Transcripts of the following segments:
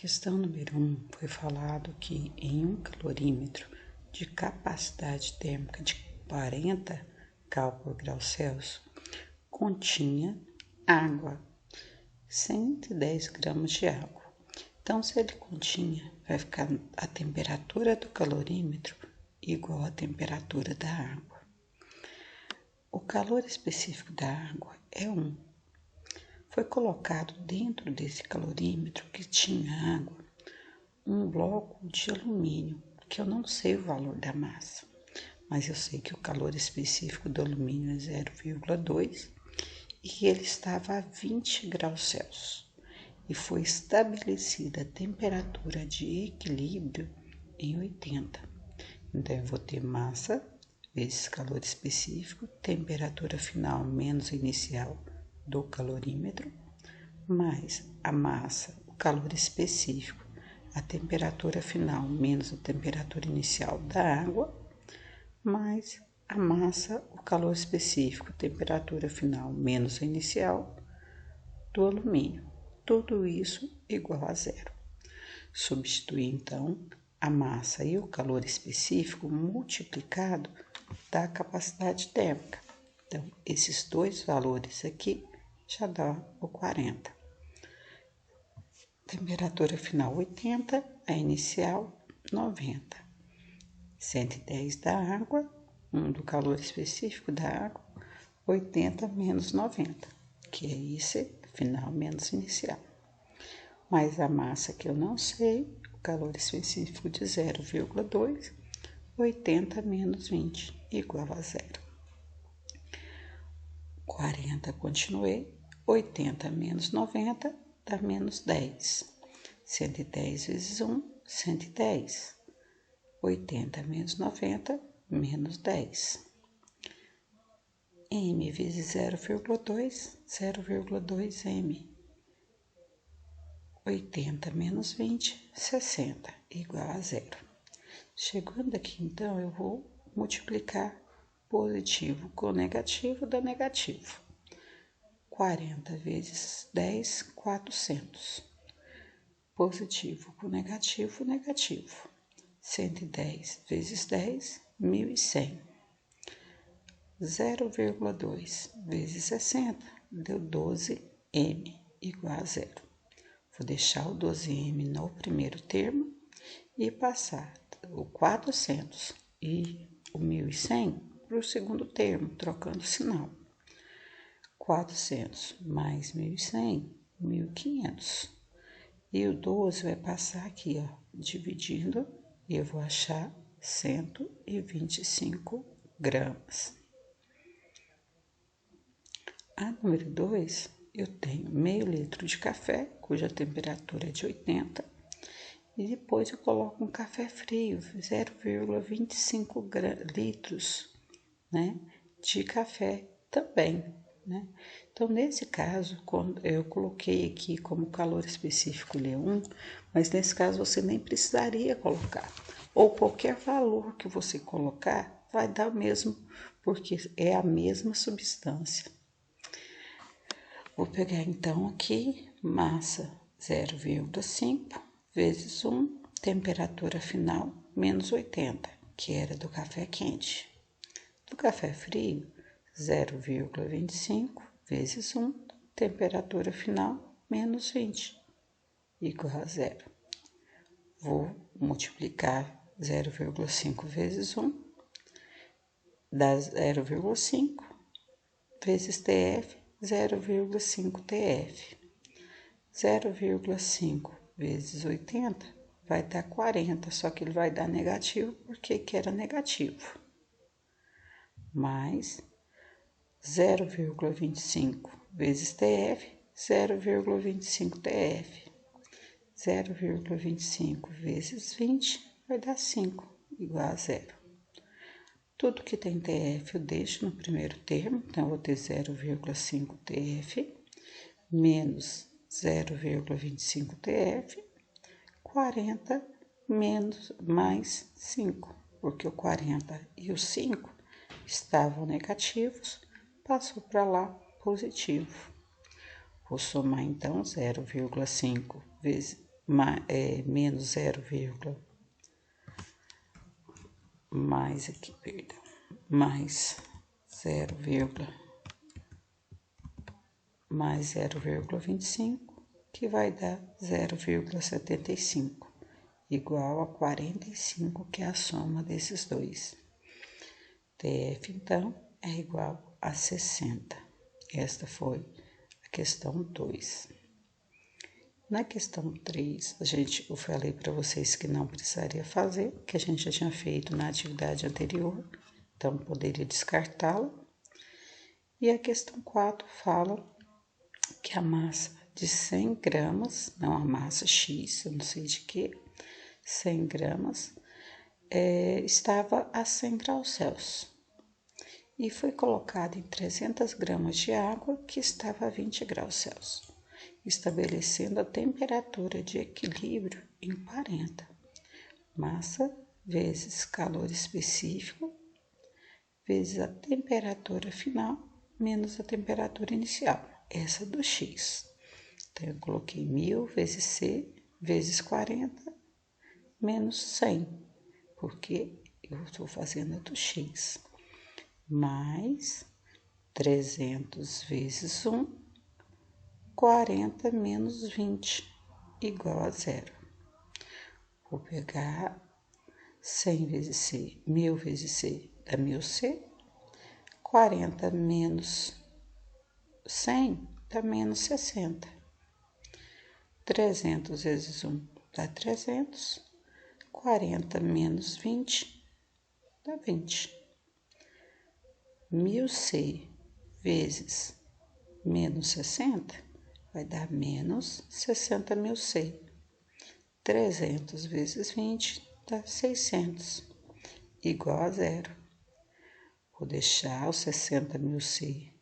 Questão número 1 foi falado que em um calorímetro de capacidade térmica de 40 cal por grau Celsius continha água, 110 gramas de água. Então, se ele continha, vai ficar a temperatura do calorímetro igual à temperatura da água. O calor específico da água é 1. Foi colocado dentro desse calorímetro que tinha água um bloco de alumínio, que eu não sei o valor da massa, mas eu sei que o calor específico do alumínio é 0,2 e que ele estava a 20 graus Celsius e foi estabelecida a temperatura de equilíbrio em 80. Então, eu vou ter massa vezes calor específico, temperatura final menos inicial do calorímetro, mais a massa, o calor específico, a temperatura final menos a temperatura inicial da água, mais a massa, o calor específico, temperatura final menos a inicial do alumínio. Tudo isso igual a 0. Substituir, então, a massa e o calor específico multiplicado da capacidade térmica. Então, esses dois valores aqui já dá o 40. Temperatura final 80, a inicial 90. 110 da água, 1 do calor específico da água, 80 menos 90, que é esse final menos inicial. Mais a massa que eu não sei, o calor específico de 0,2, 80 menos 20, igual a 0. 40 continuei, 80 menos 90 dá menos 10. 110 vezes 1, 110. 80 menos 90, menos 10. M vezes 0,2, 0,2 M. 80 menos 20, 60, igual a 0. Chegando aqui, então, eu vou multiplicar positivo com negativo dá negativo. 40 vezes 10, 400. Positivo com negativo, negativo. 110 vezes 10, 1.100. 0,2 vezes 60 deu 12M, igual a 0. Vou deixar o 12M no primeiro termo e passar o 400 e o 1.100 para o segundo termo, trocando o sinal. 400 mais 1.100, 1.500. E o 12 vai passar aqui, ó, dividindo, e eu vou achar 125 gramas. A número 2, eu tenho meio litro de café, cuja temperatura é de 80, e depois eu coloco um café frio, 0,25 litros, né, de café também, né? Então, nesse caso, quando eu coloquei aqui como calor específico ele é 1, mas nesse caso você nem precisaria colocar, ou qualquer valor que você colocar vai dar o mesmo, porque é a mesma substância. Vou pegar então aqui massa 0,5 vezes 1, temperatura final menos 80, que era do café quente. Do café frio, 0,25 vezes 1, temperatura final menos 20, igual a 0. Vou multiplicar 0,5 vezes 1, dá 0,5 vezes TF, 0,5 TF. 0,5 vezes 80 vai dar 40, só que ele vai dar negativo porque que era negativo. Mais 0,25 vezes TF, 0,25 TF. 0,25 vezes 20 vai dar 5, igual a 0. Tudo que tem TF eu deixo no primeiro termo, então eu vou ter 0,5 TF menos 0,25 TF, 40 menos mais 5, porque o 40 e o 5 estavam negativos, passou para lá positivo. Vou somar então 0,5 vezes menos 0, mais aqui, perdão, mais 0, mais 0,25, que vai dar 0,75, igual a 45, que é a soma desses dois. TF, então, é igual a 60. Esta foi a questão 2. Na questão 3, eu falei para vocês que não precisaria fazer, que a gente já tinha feito na atividade anterior, então poderia descartá-la. E a questão 4 fala que a massa de 100 gramas, não a massa X, eu não sei de que, 100 gramas, estava a 100 graus Celsius. E foi colocada em 300 gramas de água, que estava a 20 graus Celsius, estabelecendo a temperatura de equilíbrio em 40. Massa vezes calor específico, vezes a temperatura final, menos a temperatura inicial, essa do X. Então, eu coloquei 1000 vezes C, vezes 40, menos 100, porque eu estou fazendo a do X, mais 300 vezes 1, 40 menos 20, igual a 0. Vou pegar 100 vezes C, 1000 vezes C, dá 1000C, 40 menos 100 dá menos 60. 300 vezes 1 dá 300, 40 menos 20 dá 20. 1000C vezes menos 60 vai dar menos 60 mil C. 300 vezes 20 dá 600, igual a 0. Vou deixar os 60 mil C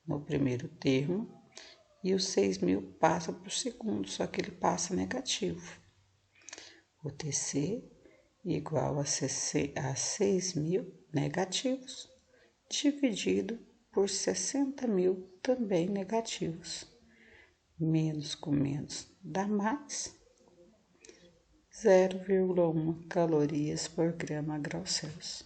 no primeiro termo e os 6.000 passa para o segundo, só que ele passa negativo. O TC igual a 6.000 negativos, dividido por 60.000 também negativos. Menos com menos dá mais, 0,1 calorias por grama grau Celsius.